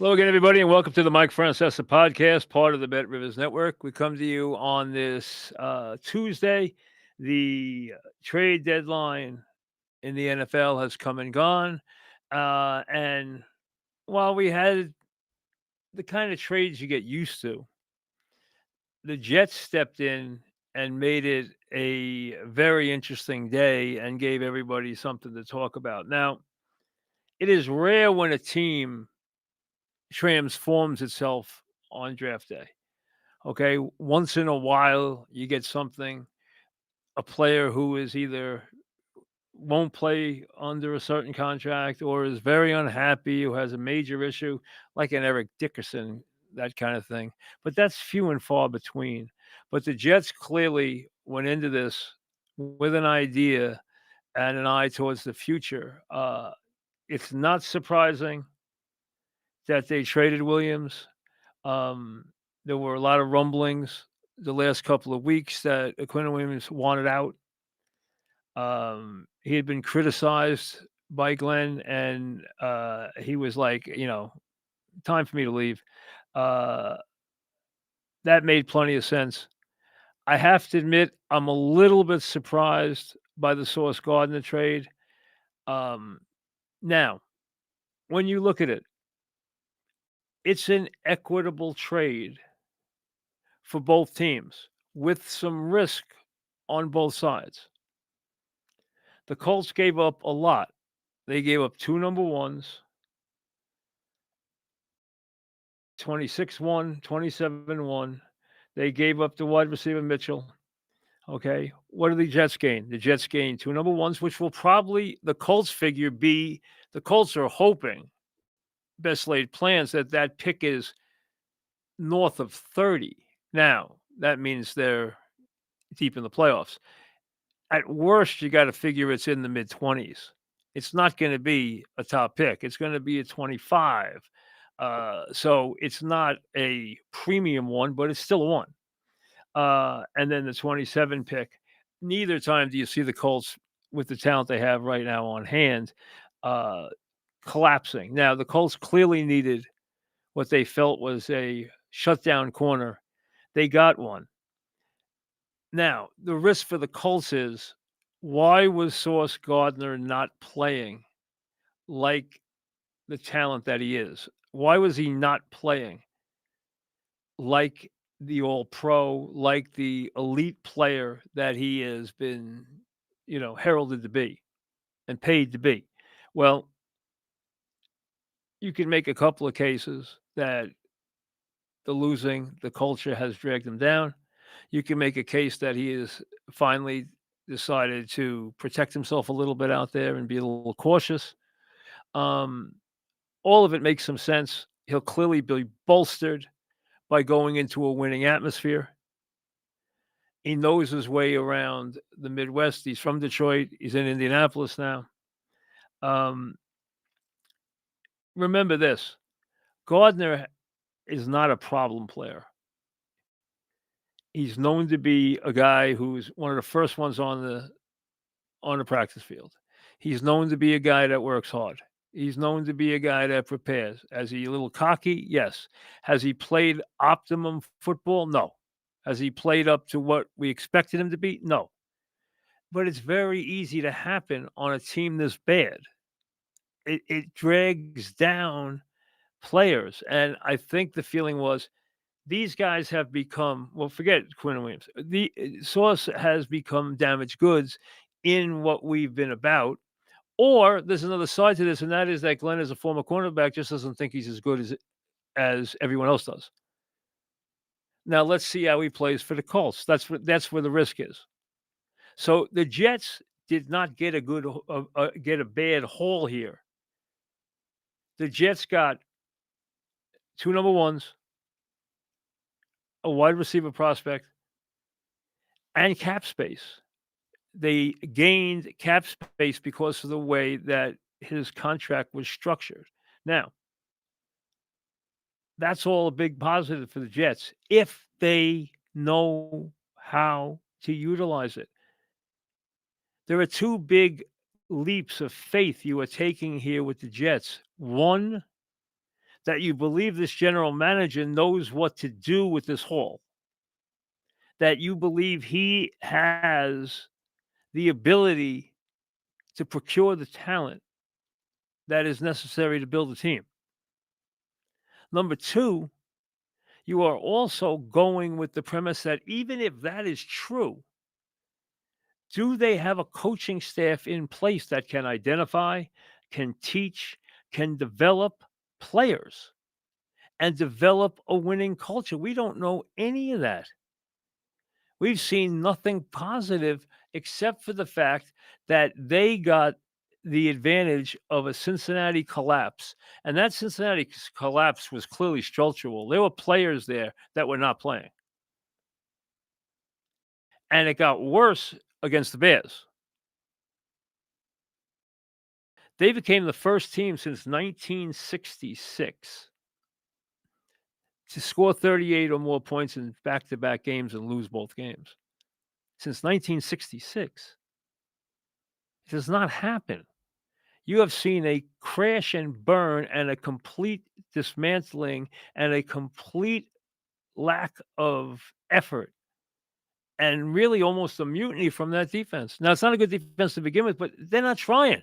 Hello again, everybody, and welcome to the Mike Francesa podcast, part of the Bet Rivers Network. We come to you on this Tuesday. The trade deadline in the NFL has come and gone. And while we had the kind of trades you get used to, the Jets stepped in and made it a very interesting day and gave everybody something to talk about. Now, it is rare when a team transforms itself on draft day. Okay, once in a while you get something, a player who is either won't play under a certain contract or is very unhappy, who has a major issue, like an Eric Dickerson, that kind of thing. But that's few and far between. But the Jets clearly went into this with an idea and an eye towards the future. It's not surprising that they traded Williams. Um, there were a lot of rumblings the last couple of weeks that Quinnen Williams wanted out. He had been criticized by Glenn, and he was like, time for me to leave. Uh, that made plenty of sense. I have to admit, I'm a little bit surprised by the Sauce Gardner trade. Um, now, when you look at it, it's an equitable trade for both teams with some risk on both sides. The Colts gave up a lot. They gave up 2 number ones, 26-1, 27-1. They gave up the wide receiver Mitchell. Okay. What do the Jets gain? The Jets gain 2 number ones, which will probably, the Colts figure, be the Colts are hoping, best laid plans, that pick is north of 30. Now, that means they're deep in the playoffs. At worst, you got to figure it's in the mid 20s. It's not going to be a top pick. It's going to be a 25. So it's not a premium one, but it's still a one. And then the 27 pick. Neither time do you see the Colts, with the talent they have right now on hand, uh, collapsing. Now, the Colts clearly needed what they felt was a shutdown corner. They got one. Now, the risk for the Colts is, why was Sauce Gardner not playing like the talent that he is? Why was he not playing like the all pro, like the elite player that he has been, heralded to be and paid to be? Well, you can make a couple of cases that the culture has dragged him down. You can make a case that he has finally decided to protect himself a little bit out there and be a little cautious. Um, all of it makes some sense. He'll clearly be bolstered by going into a winning atmosphere. He knows his way around the Midwest. He's from Detroit. He's in Indianapolis now. Um, remember this: Gardner is not a problem player. He's known to be a guy who's one of the first ones on the practice field. He's known to be a guy that works hard. He's known to be a guy that prepares. Is he a little cocky? Yes. Has he played optimum football? No. Has he played up to what we expected him to be? No. But it's very easy to happen on a team this bad. It drags down players. And I think the feeling was, these guys have become, well, forget Quinnen Williams. The Sauce has become damaged goods in what we've been about. Or there's another side to this, and that is that Glenn, as a former cornerback, just doesn't think he's as good as everyone else does. Now let's see how he plays for the Colts. That's where the risk is. So the Jets did not get get a bad haul here. The Jets got 2 number ones, a wide receiver prospect, and cap space. They gained cap space because of the way that his contract was structured. Now, that's all a big positive for the Jets if they know how to utilize it. There are 2 big leaps of faith you are taking here with the Jets. One, that you believe this general manager knows what to do with this haul, that you believe he has the ability to procure the talent that is necessary to build a team. Number two, you are also going with the premise that even if that is true, do they have a coaching staff in place that can identify, can teach, can develop players and develop a winning culture? We don't know any of that. We've seen nothing positive except for the fact that they got the advantage of a Cincinnati collapse. And that Cincinnati collapse was clearly structural. There were players there that were not playing. And it got worse against the Bears. They became the first team since 1966 to score 38 or more points in back to back games and lose both games. Since 1966. It does not happen. You have seen a crash and burn and a complete dismantling and a complete lack of effort and really almost a mutiny from that defense. Now, it's not a good defense to begin with, but they're not trying.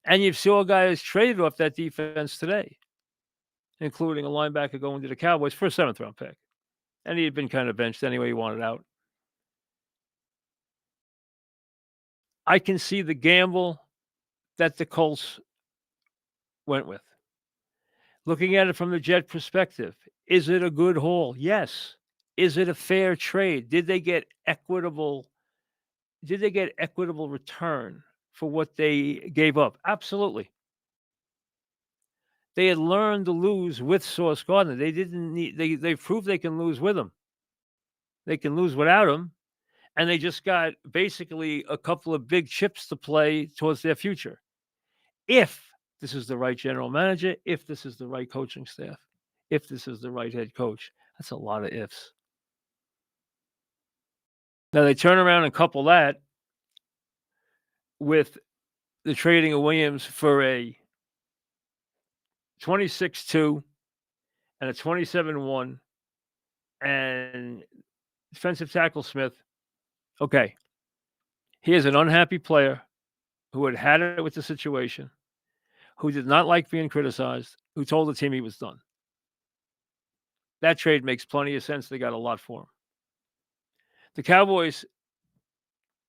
And you saw guys traded off that defense today, including a linebacker going to the Cowboys for a 7th-round pick. And he had been kind of benched anyway. He wanted out. I can see the gamble that the Colts went with. Looking at it from the Jet perspective, is it a good haul? Yes. Is it a fair trade? Did they get equitable return for what they gave up? Absolutely. They had learned to lose with Sauce Gardner. They didn't need they proved they can lose with him. They can lose without him, and they just got basically a couple of big chips to play towards their future. If this is the right general manager, if this is the right coaching staff, if this is the right head coach. That's a lot of ifs. Now they turn around and couple that with the trading of Williams for a 26-2 and a 27-1 and defensive tackle Smith. Okay. Here's an unhappy player who had it with the situation, who did not like being criticized, who told the team he was done. That trade makes plenty of sense. They got a lot for him. The Cowboys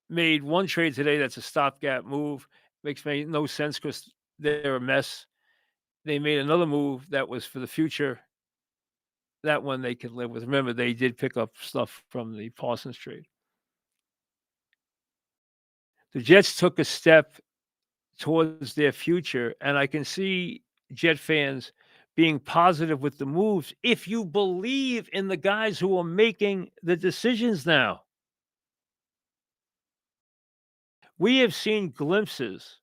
made one trade today that's a stopgap move. Makes no sense because they're a mess. They made another move that was for the future. That one they could live with. Remember, they did pick up stuff from the Parsons trade. The Jets took a step towards their future, and I can see Jet fans being positive with the moves if you believe in the guys who are making the decisions now. We have seen glimpses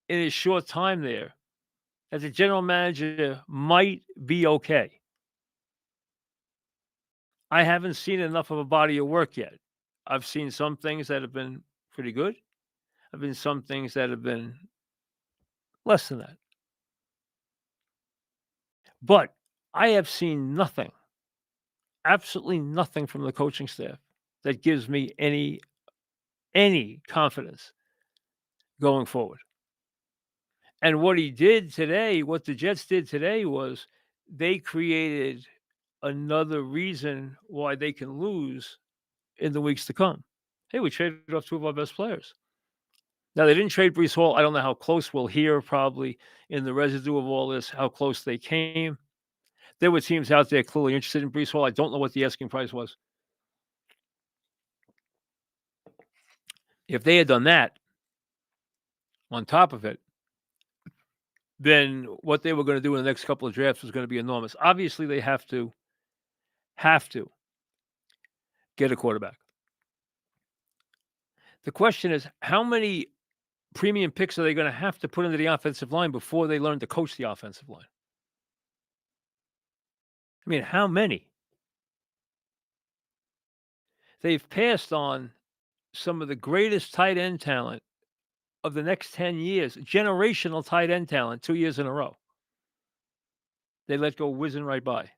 in a short time there that the general manager might be okay. I haven't seen enough of a body of work yet. I've seen some things that have been pretty good. I've been some things that have been less than that. But I have seen nothing, absolutely nothing from the coaching staff that gives me any confidence going forward. And what he did today, what the Jets did today was they created another reason why they can lose in the weeks to come. Hey, we traded off two of our best players. Now, they didn't trade Breece Hall. I don't know how close. We'll hear probably in the residue of all this how close they came. There were teams out there clearly interested in Breece Hall. I don't know what the asking price was. If they had done that on top of it, then what they were going to do in the next couple of drafts was going to be enormous. Obviously, they have to get a quarterback. The question is, how many premium picks are they going to have to put into the offensive line before they learn to coach the offensive line? I mean, how many? They've passed on some of the greatest tight end talent of the next 10 years, generational tight end talent 2 years in a row. they let go whizzing right by.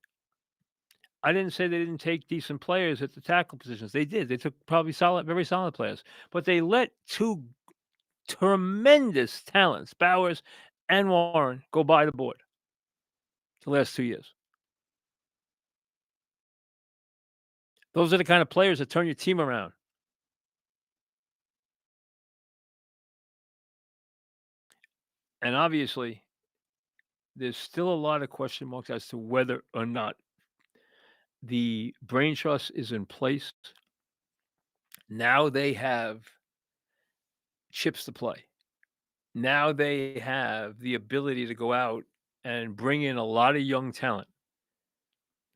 I didn't say they didn't take decent players at the tackle positions. They did. They took probably solid, very solid players, but they let two tremendous talents, Bowers and Warren, go by the board the last 2 years. Those are the kind of players that turn your team around. And obviously, there's still a lot of question marks as to whether or not the brain trust is in place. Now they have chips to play. Now they have the ability to go out and bring in a lot of young talent.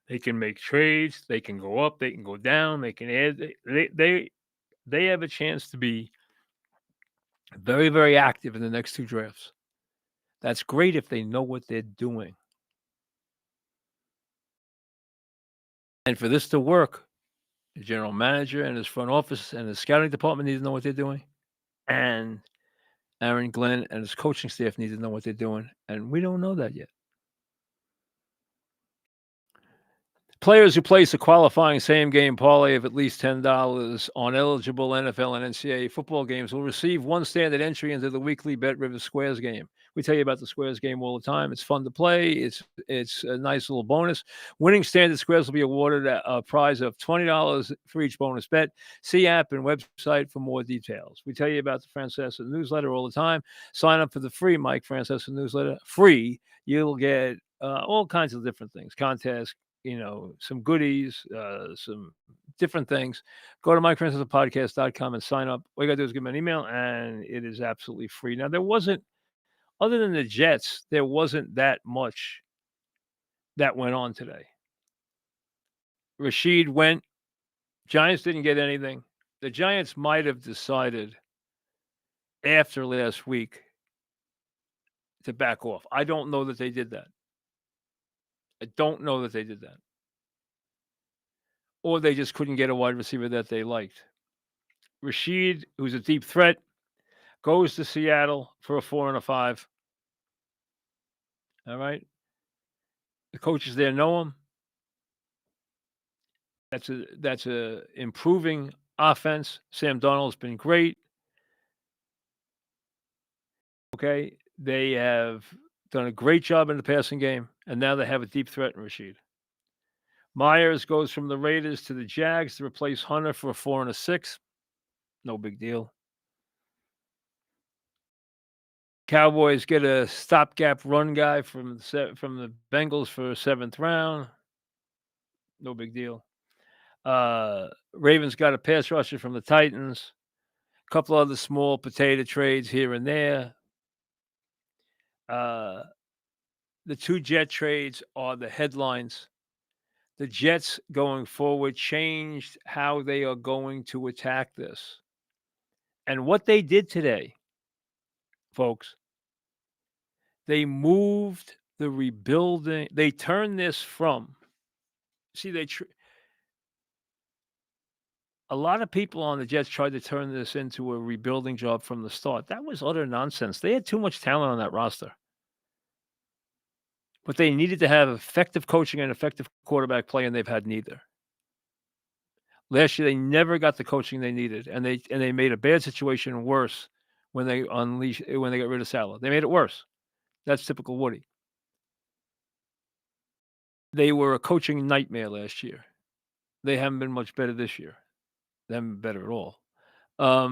They can make trades, they can go up, they can go down, they can add they have a chance to be very, very active in the next 2 drafts. That's great if they know what they're doing. And for this to work, the general manager and his front office and his scouting department need to know what they're doing. And Aaron Glenn and his coaching staff need to know what they're doing. And we don't know that yet. Players who place a qualifying same game parlay of at least $10 on eligible NFL and NCAA football games will receive one standard entry into the weekly Bet Rivers Squares game. We tell you about the Squares game all the time. It's fun to play. It's a nice little bonus. Winning standard squares will be awarded a prize of $20 for each bonus bet. See app and website for more details. We tell you about the Francesa newsletter all the time. Sign up for the free Mike Francesa newsletter. Free. You'll get all kinds of different things, contests, some goodies, some different things. Go to MikeFrancesPodcast.com and sign up. All you got to do is give me an email, and it is absolutely free. Now, there wasn't, other than the Jets, there wasn't that much that went on today. Rashid went. Giants didn't get anything. The Giants might have decided after last week to back off. I don't know that they did that. I don't know that they did that. Or they just couldn't get a wide receiver that they liked. Rashid, who's a deep threat, goes to Seattle for a 4 and a 5. All right. The coaches there know him. That's a improving offense. Sam Darnold's been great. Okay. They have done a great job in the passing game, and now they have a deep threat in Rashid. Myers goes from the Raiders to the Jags to replace Hunter for a 4 and a 6. No big deal. Cowboys get a stopgap run guy from the Bengals for a 7th round. No big deal. Ravens got a pass rusher from the Titans. A couple other small potato trades here and there. The 2 Jet trades are the headlines. The Jets going forward changed how they are going to attack this. And what they did today, folks, they moved the rebuilding. They turned this from, a lot of people on the Jets tried to turn this into a rebuilding job from the start. That was utter nonsense. They had too much talent on that roster. But they needed to have effective coaching and effective quarterback play, and they've had neither. Last year, they never got the coaching they needed, and they made a bad situation worse when they got rid of Salah. They made it worse. That's typical Woody. They were a coaching nightmare last year. They haven't been much better this year. They haven't been better at all. But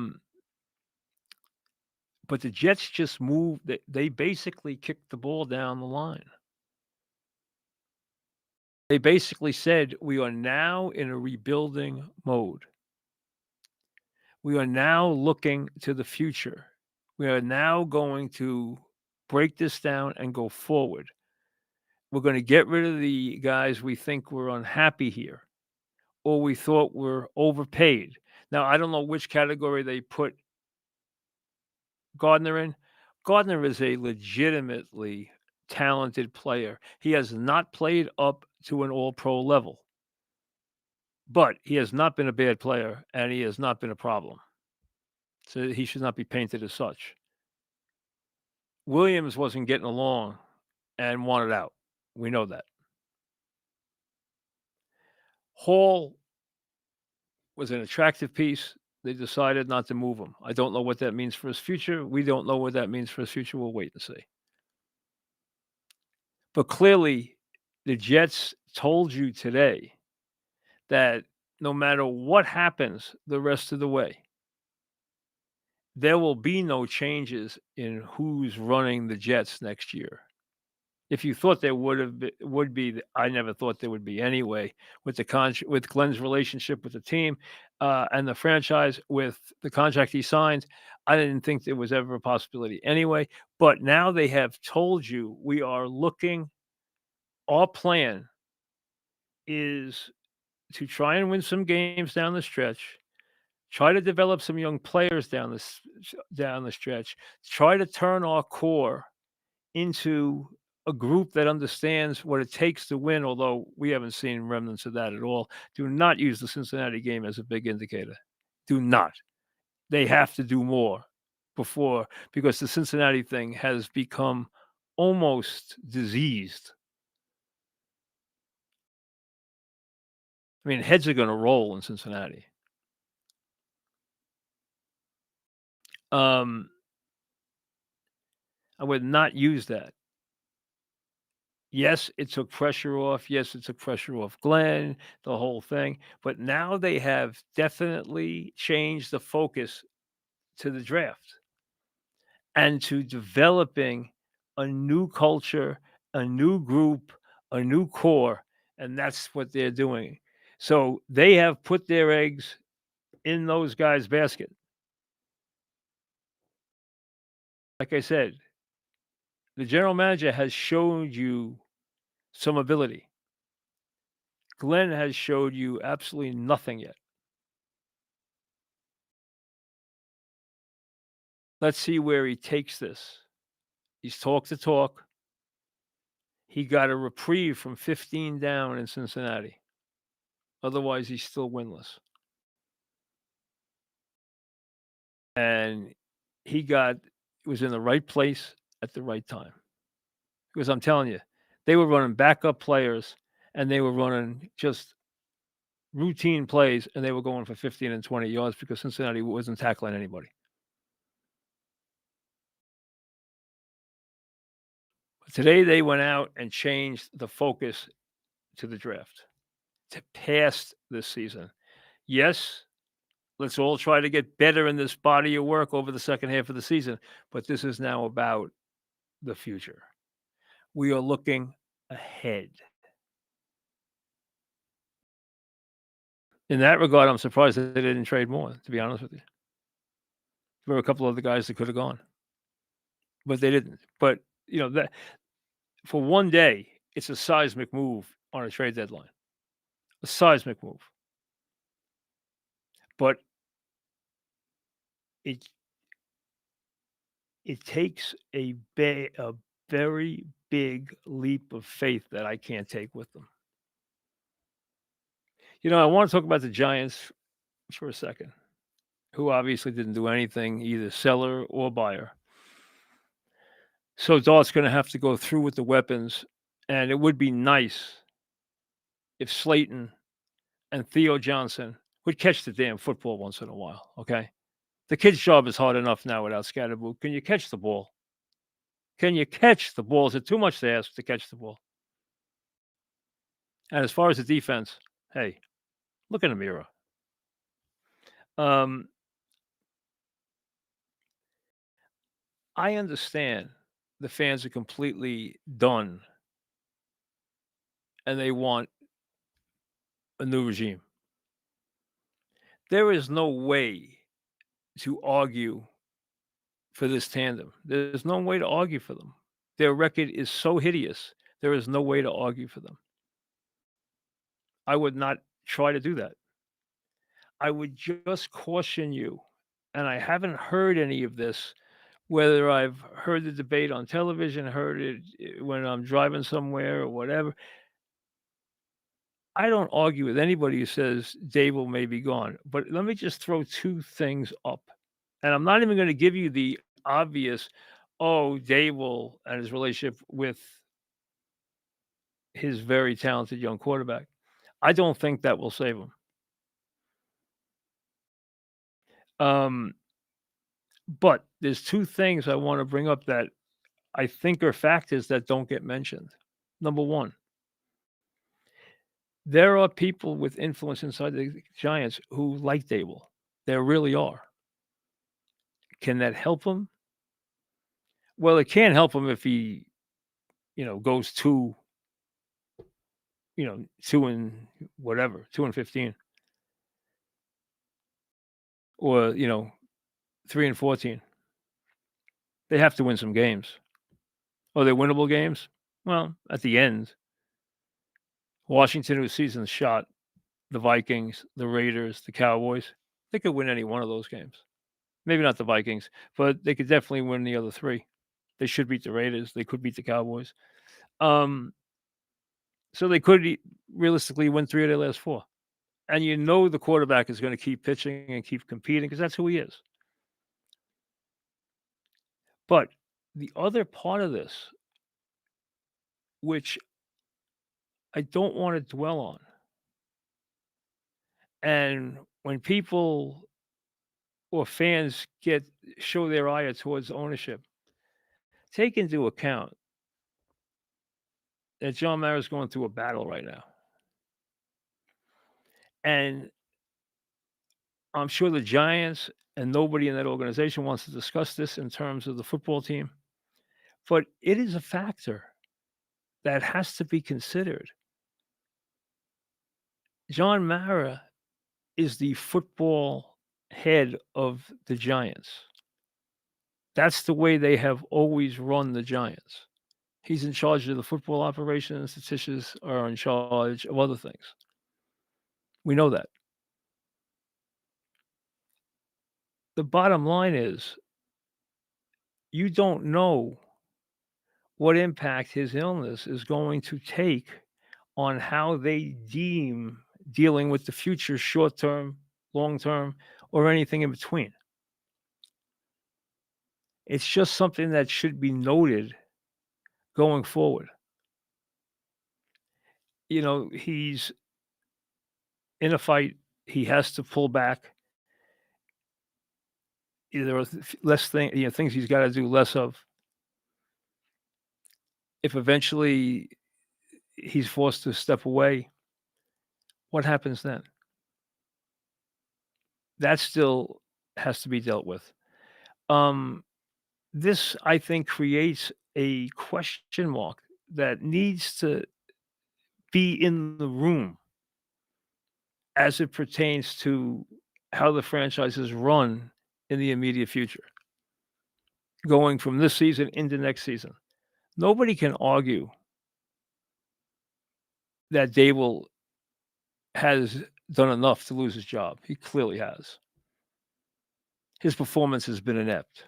the Jets just moved. They basically kicked the ball down the line. They basically said, we are now in a rebuilding mode. We are now looking to the future. We are now going to break this down and go forward. We're going to get rid of the guys we think were unhappy here or we thought were overpaid. Now, I don't know which category they put Gardner in. Gardner is a legitimately talented player. He has not played up to an all-pro level, but he has not been a bad player, and he has not been a problem. So he should not be painted as such. Williams wasn't getting along and wanted out. We know that. Hall was an attractive piece. They decided not to move him. I don't know what that means for his future. We don't know what that means for his future. We'll wait and see. But clearly, the Jets told you today that no matter what happens the rest of the way, there will be no changes in who's running the Jets next year. If you thought there would be, I never thought there would be anyway. With with Glenn's relationship with the team and the franchise, with the contract he signed, I didn't think there was ever a possibility anyway. But now they have told you we are looking. Our plan is to try and win some games down the stretch. Try to develop some young players down the stretch. Try to turn our core into a group that understands what it takes to win, although we haven't seen remnants of that at all. Do not use the Cincinnati game as a big indicator. Do not. They have to do more before, because the Cincinnati thing has become almost diseased. I mean, heads are going to roll in Cincinnati. Um, I would not use that. Yes, it took pressure off. Yes, it took pressure off Glenn, the whole thing. But now they have definitely changed the focus to the draft and to developing a new culture, a new group, a new core. And that's what they're doing. So they have put their eggs in those guys' basket. Like I said, the general manager has showed you some ability. Glenn has showed you absolutely nothing yet. Let's see where he takes this. He's talked the talk. He got a reprieve from 15 down in Cincinnati. Otherwise, he's still winless. And he was in the right place at the right time. Because I'm telling you, they were running backup players and they were running just routine plays, and they were going for 15 and 20 yards because Cincinnati wasn't tackling anybody. But today they went out and changed the focus to the draft, to pass this season. Yes, let's all try to get better in this body of work over the second half of the season, but this is now about the future. We are looking ahead. In that regard, I'm surprised that they didn't trade more, to be honest with you. There were a couple other guys that could have gone, but they didn't. But, that for one day, it's a seismic move on a trade deadline. A seismic move. But it takes a very big leap of faith that I can't take with them. I want to talk about the Giants for a second, who obviously didn't do anything, either seller or buyer. So Dart's going to have to go through with the weapons, and it would be nice if Slayton and Theo Johnson would catch the damn football once in a while, okay? The kid's job is hard enough now without Scatterboot. Can you catch the ball? Can you catch the ball? Is it too much to ask to catch the ball? And as far as the defense, hey, look in the mirror. I understand the fans are completely done and they want a new regime. There is no way to argue for this tandem. There's no way to argue for them. Their record is so hideous. There is no way to argue for them. I would not try to do that. I would just caution you, and I haven't heard any of this, whether I've heard the debate on television, heard it when I'm driving somewhere or whatever. I don't argue with anybody who says Dable may be gone, but let me just throw two things up. And I'm not even going to give you the obvious, Dable and his relationship with his very talented young quarterback. I don't think that will save him. Um, but there's two things I want to bring up that I think are factors that don't get mentioned. Number one, there are people with influence inside the Giants who like Dable. There really are. Can that help him? Well, it can't help him if he, goes 2 and whatever, 2-15, or 3-14. They have to win some games. Are they winnable games? Well, at the end, Washington, whose season's shot, the Vikings, the Raiders, the Cowboys, they could win any one of those games. Maybe not the Vikings, but they could definitely win the other three. They should beat the Raiders. They could beat the Cowboys. Um, so they could realistically win 3 of their last 4. And the quarterback is going to keep pitching and keep competing because that's who he is. But the other part of this, which I don't want to dwell on, and when people or fans show their ire towards ownership, take into account that John Mara is going through a battle right now. And I'm sure the Giants and nobody in that organization wants to discuss this in terms of the football team, but it is a factor that has to be considered. John Mara is the football head of the Giants. That's the way they have always run the Giants. He's in charge of the football operations. The Tisches are in charge of other things. We know that. The bottom line is you don't know what impact his illness is going to take on how they deem dealing with the future, short term, long term, or anything in between. It's just something that should be noted going forward. He's in a fight. He has to pull back. There are less things he's got to do less of. If eventually he's forced to step away, what happens then? That still has to be dealt with. This, I think, creates a question mark that needs to be in the room as it pertains to how the franchise is run in the immediate future, going from this season into next season. Nobody can argue that Dable has done enough to lose his job. He clearly has. His performance has been inept.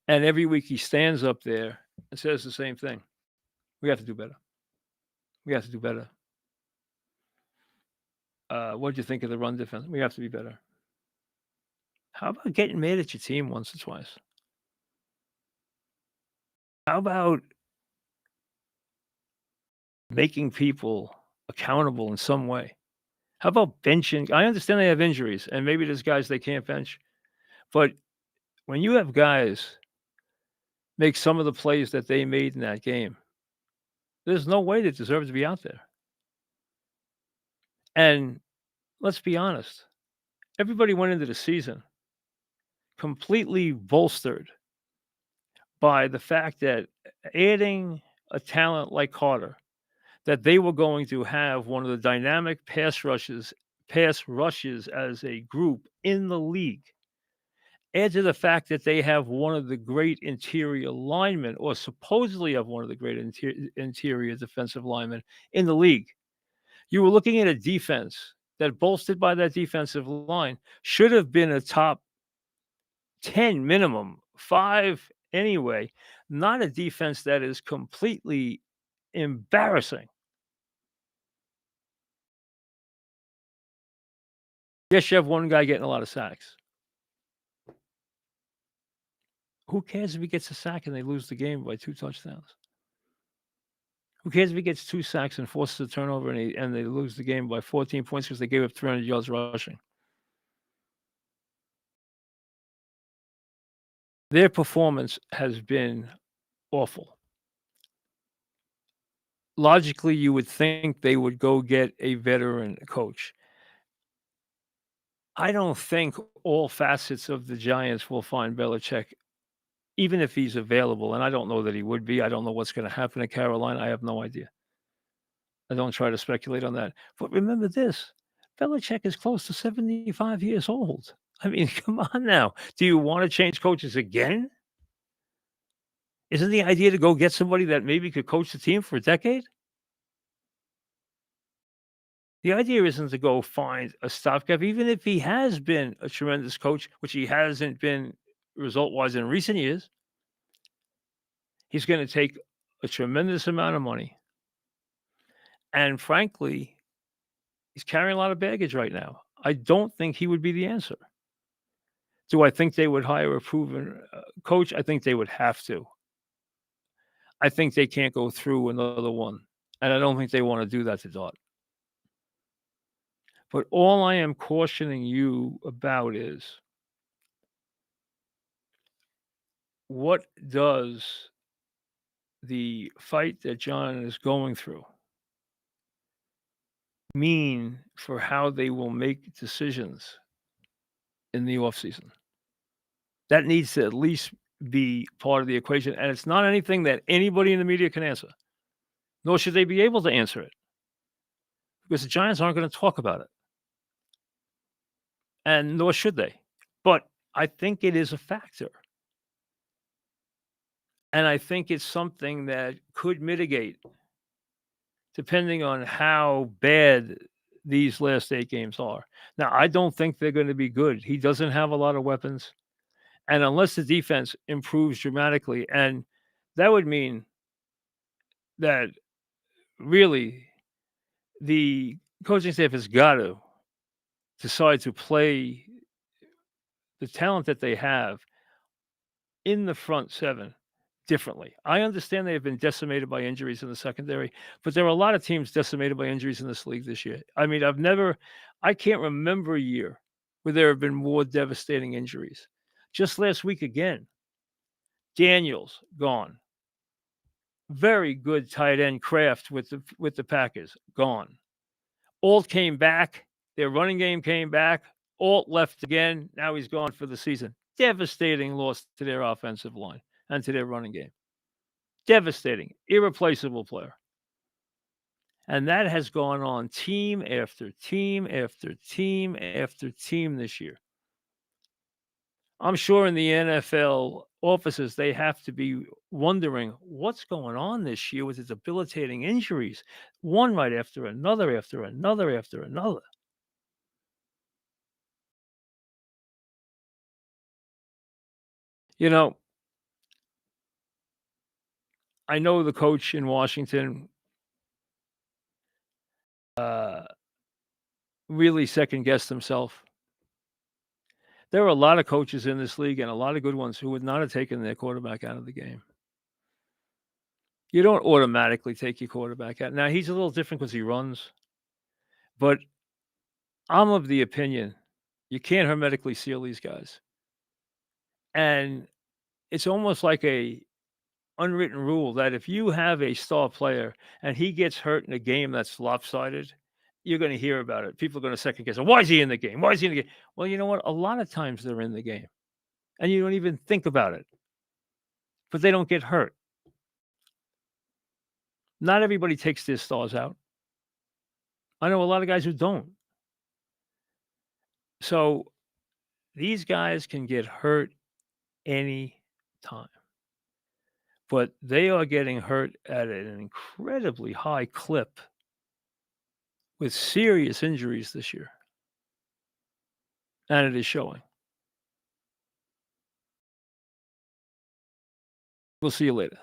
And every week he stands up there and says the same thing. We have to do better. We have to do better. What do you think of the run defense? We have to be better. How about getting mad at your team once or twice? How about making people accountable in some way? How about benching? I understand they have injuries, and maybe there's guys they can't bench. But when you have guys make some of the plays that they made in that game, there's no way they deserve to be out there. And let's be honest, everybody went into the season completely bolstered by the fact that adding a talent like Carter, that they were going to have one of the dynamic pass rushes as a group in the league. Add to the fact that they have one of the great interior linemen, or supposedly have one of the great interior defensive linemen in the league. You were looking at a defense that, bolstered by that defensive line, should have been a top 10 minimum, 5 anyway, not a defense that is completely embarrassing. Yes, you have one guy getting a lot of sacks. Who cares if he gets a sack and they lose the game by 2 touchdowns? Who cares if he gets 2 sacks and forces a turnover and they lose the game by 14 points because they gave up 300 yards rushing? Their performance has been awful. Logically, you would think they would go get a veteran coach. I don't think all facets of the Giants will find Belichick, even if he's available, and I don't know that he would be. I don't know what's gonna happen in Carolina. I have no idea. I don't try to speculate on that. But remember this, Belichick is close to 75 years old. I mean, come on now. Do you wanna change coaches again? Isn't the idea to go get somebody that maybe could coach the team for a decade? The idea isn't to go find a stopgap, even if he has been a tremendous coach, which he hasn't been result-wise in recent years. He's gonna take a tremendous amount of money, and frankly, he's carrying a lot of baggage right now. I don't think he would be the answer. Do I think they would hire a proven, coach? I think they would have to. I think they can't go through another one, and I don't think they wanna do that to Dot. But all I am cautioning you about is what does the fight that John is going through mean for how they will make decisions in the offseason? That needs to at least be part of the equation, and it's not anything that anybody in the media can answer, nor should they be able to answer it because the Giants aren't going to talk about it, and nor should they. But I think it is a factor, and I think it's something that could mitigate depending on how bad these last 8 games are. Now, I don't think they're gonna be good. He doesn't have a lot of weapons, and unless the defense improves dramatically, and that would mean that really the coaching staff has got to decide to play the talent that they have in the front 7 differently. I understand they have been decimated by injuries in the secondary, but there are a lot of teams decimated by injuries in this league this year. I mean, I can't remember a year where there have been more devastating injuries. Just last week again, Daniels gone. Very good tight end Kraft with the Packers gone. Alt came back. Their running game came back. Alt left again. Now he's gone for the season. Devastating loss to their offensive line and to their running game. Devastating, irreplaceable player. And that has gone on team after team after team after team this year. I'm sure in the NFL offices, they have to be wondering what's going on this year with the debilitating injuries, one right after another, after another, after another. You know, I know the coach in Washington uh, really second guessed himself. There are a lot of coaches in this league and a lot of good ones who would not have taken their quarterback out of the game. You don't automatically take your quarterback out. Now, he's a little different because he runs, but I'm of the opinion you can't hermetically seal these guys. And it's almost like a unwritten rule that if you have a star player and he gets hurt in a game that's lopsided, you're going to hear about it. People are going to second guess, why is he in the game? Why is he in the game? Well, you know what? A lot of times they're in the game and you don't even think about it, but they don't get hurt. Not everybody takes their stars out. I know a lot of guys who don't. So these guys can get hurt any time, but they are getting hurt at an incredibly high clip with serious injuries this year. And it is showing. We'll see you later.